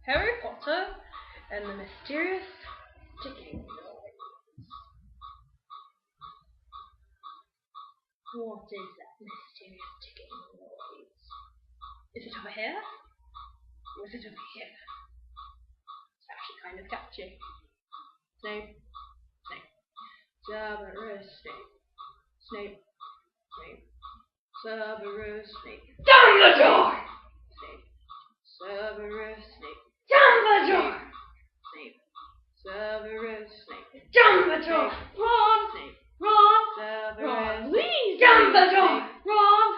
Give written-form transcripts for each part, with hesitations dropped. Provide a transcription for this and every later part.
Harry Potter and the Mysterious Ticking Noise. What is that mysterious ticking noise? Is it over here? Or is it over here? It's actually kind of catchy. Snape, Snape, Severus Snape, Snape, Snape, Severus Snape, Dumbledore! Snape, Severus Snape, Dumbledore! Snape, Severus Snape, Dumbledore! Ron! Snape, Ron! Severus Ron Snape, Weasley! Dumbledore! Ron!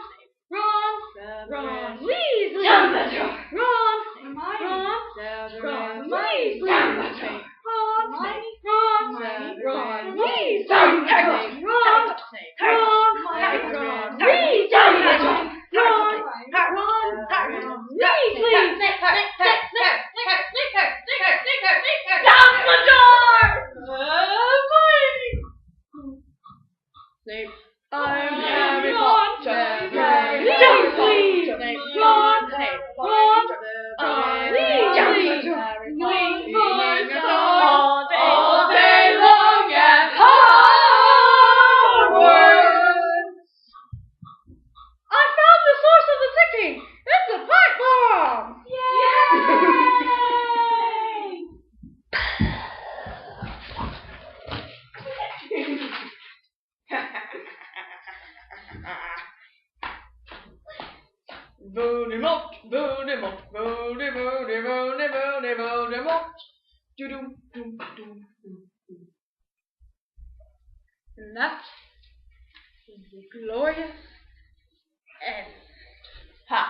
Ron! Severus Ron Snape, Weasley! Dumbledore! Ron! Ron, Ron Severus Weasley! Snape, Ron! Snape, Ron! Severus Ron Snape, Weasley! Snape, Ron! Snape, Ron! Severus Ron Snape, Weasley! Dumbledore! Ron! Severus Ron Snape, Weasley! Snape, I'm Harry Ron, Potter, Harry Weasley, Weasley, Snape, Ron, Snape, Ron, Weasley, Weasley, Harry Weasley, Potter, all day long at Hogwarts. I found the source of the ticking. It's a pipe bomb. Yay! Voldemort, Voldemort, Voldemort, Voldemort, Voldemort. Doo-doo, doo, doo, doo, doo. And that is the glorious end. Ha!